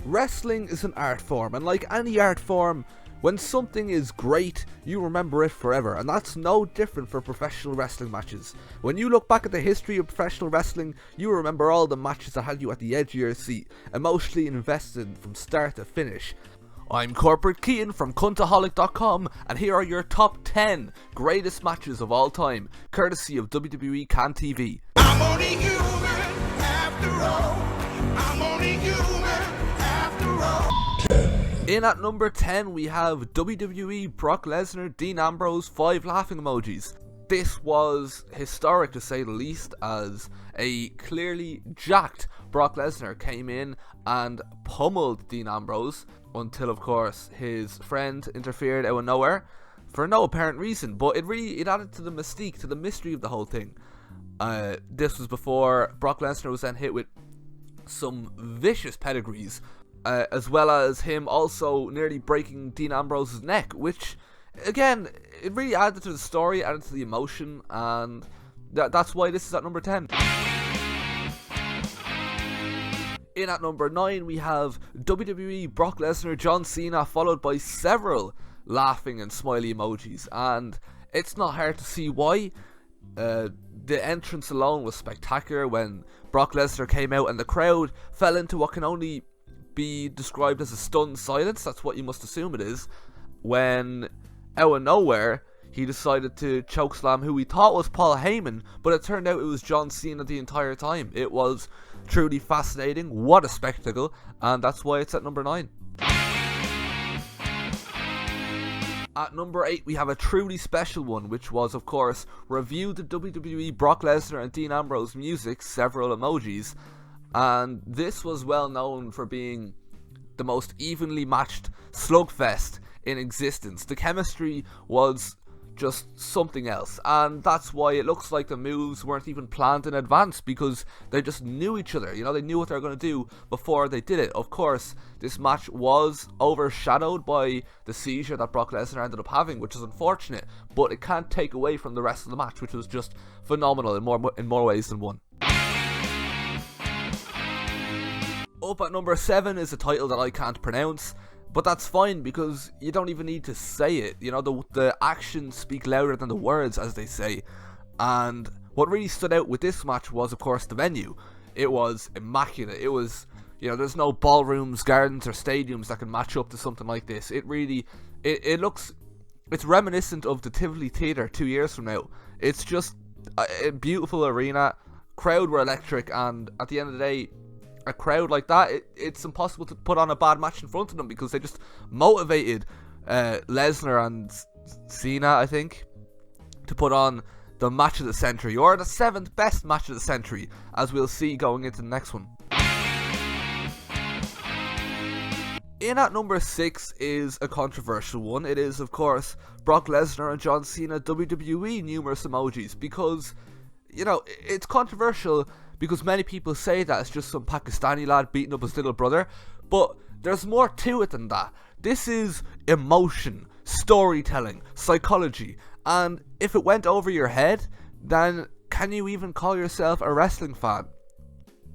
Wrestling is an art form, and like any art form, when something is great, you remember it forever, and that's no different for professional wrestling matches. When you look back at the history of professional wrestling, you remember all the matches that had you at the edge of your seat, emotionally invested from start to finish. I'm Corporate Keaton from Cuntaholic.com, and here are your top 10 greatest matches of all time, courtesy of WWE Can TV. I'm only human after all. I'm only human after all. In at number 10 we have WWE Brock Lesnar, Dean Ambrose, 5 laughing emojis. This was historic to say the least, as a clearly jacked Brock Lesnar came in and pummeled Dean Ambrose until of course his friend interfered out of nowhere for no apparent reason, but it added to the mystique, to the mystery of the whole thing. This was before Brock Lesnar was then hit with some vicious pedigrees, as well as him also nearly breaking Dean Ambrose's neck, which, again, it really added to the story, added to the emotion, and that's why this is at number 10. In at number 9, we have WWE Brock Lesnar, John Cena, followed by several laughing and smiley emojis, and it's not hard to see why. The entrance alone was spectacular when Brock Lesnar came out and the crowd fell into what can only be described as a stunned silence. That's what you must assume it is, when out of nowhere he decided to chokeslam who we thought was Paul Heyman, but it turned out it was John Cena the entire time. It was truly fascinating, what a spectacle, and that's why it's at number 9. At number 8 we have a truly special one, which was of course Review the WWE Brock Lesnar and Dean Ambrose music, several emojis, and this was well known for being the most evenly matched slugfest in existence. The chemistry was just something else, and that's why it looks like the moves weren't even planned in advance, because they just knew each other. You know, they knew what they were going to do before they did it. Of course, this match was overshadowed by the seizure that Brock Lesnar ended up having, which is unfortunate, but it can't take away from the rest of the match, which was just phenomenal in more ways than one. Up at number 7 is a title that I can't pronounce, but that's fine because you don't even need to say it. You know, the actions speak louder than the words, as they say. And what really stood out with this match was, of course, the venue. It was immaculate. It was, you know, there's no ballrooms, gardens, or stadiums that can match up to something like this. It really, it looks, it's reminiscent of the Tivoli Theatre 2 years from now. It's just a beautiful arena. Crowd were electric, and at the end of the day, a crowd like that, it's impossible to put on a bad match in front of them, because they just motivated Lesnar and Cena, I think, to put on the match of the century, or the 7th best match of the century, as we'll see going into the next one. In at number 6 is a controversial one. It is, of course, Brock Lesnar and John Cena WWE, numerous emojis, because, you know, it's controversial because many people say that it's just some Pakistani lad beating up his little brother, but there's more to it than that. This is emotion, storytelling, psychology, and if it went over your head, then can you even call yourself a wrestling fan?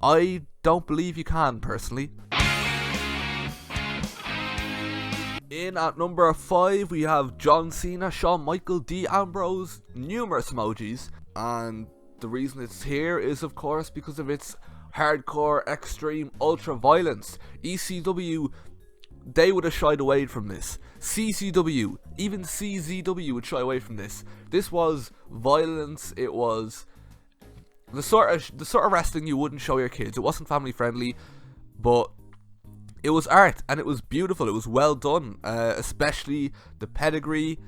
I don't believe you can, personally. In at number 5 we have John Cena, Shawn Michaels, Dean Ambrose, numerous emojis, and the reason it's here is of course because of its hardcore, extreme, ultra violence. ECW, they would have shied away from this. CCW, even CZW would shy away from this. This was violence. It was the sort of wrestling you wouldn't show your kids. It wasn't family friendly, but it was art, and it was beautiful. It was well done, especially the pedigree,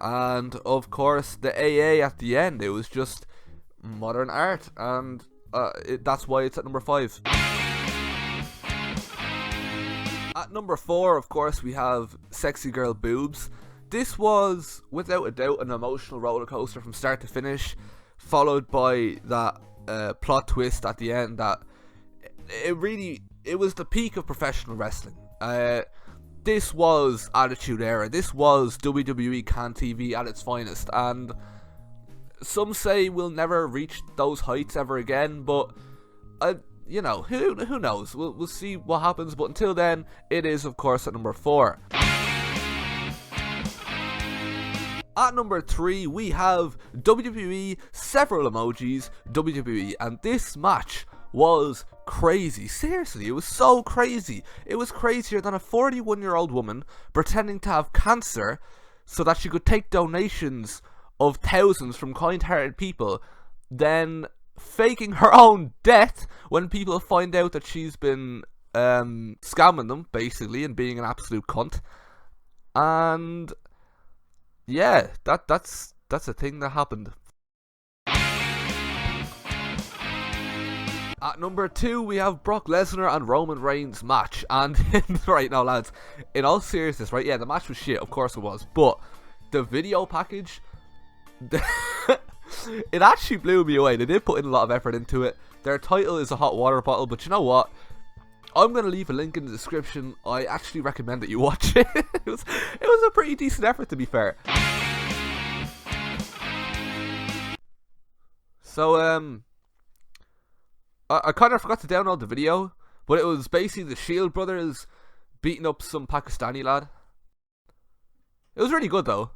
and of course the AA at the end. It was just modern art, and that's why it's at number 5. At number 4, of course, we have Sexy Girl Boobs. This was, without a doubt, an emotional roller coaster from start to finish, followed by that plot twist at the end that it was the peak of professional wrestling. This was Attitude Era. This was WWE Can TV at its finest, and some say we'll never reach those heights ever again, but you know, who knows? We'll see what happens. But until then, it is of course at number 4. At number 3, we have WWE, several emojis, WWE, and this match was crazy. Seriously, it was so crazy. It was crazier than a 41-year-old woman pretending to have cancer so that she could take donations of thousands from kind-hearted people, then faking her own death when people find out that she's been scamming them, basically, and being an absolute cunt. And yeah, that's a thing that happened. At number 2, we have Brock Lesnar and Roman Reigns match. And right now, lads, in all seriousness, right? Yeah, the match was shit, of course it was. But the video package, it actually blew me away. They did put in a lot of effort into it. Their title is a hot water bottle, but you know what? I'm going to leave a link in the description. I actually recommend that you watch it. It was a pretty decent effort, to be fair. So, I kind of forgot to download the video, but it was basically the Shield brothers beating up some Pakistani lad. It was really good, though.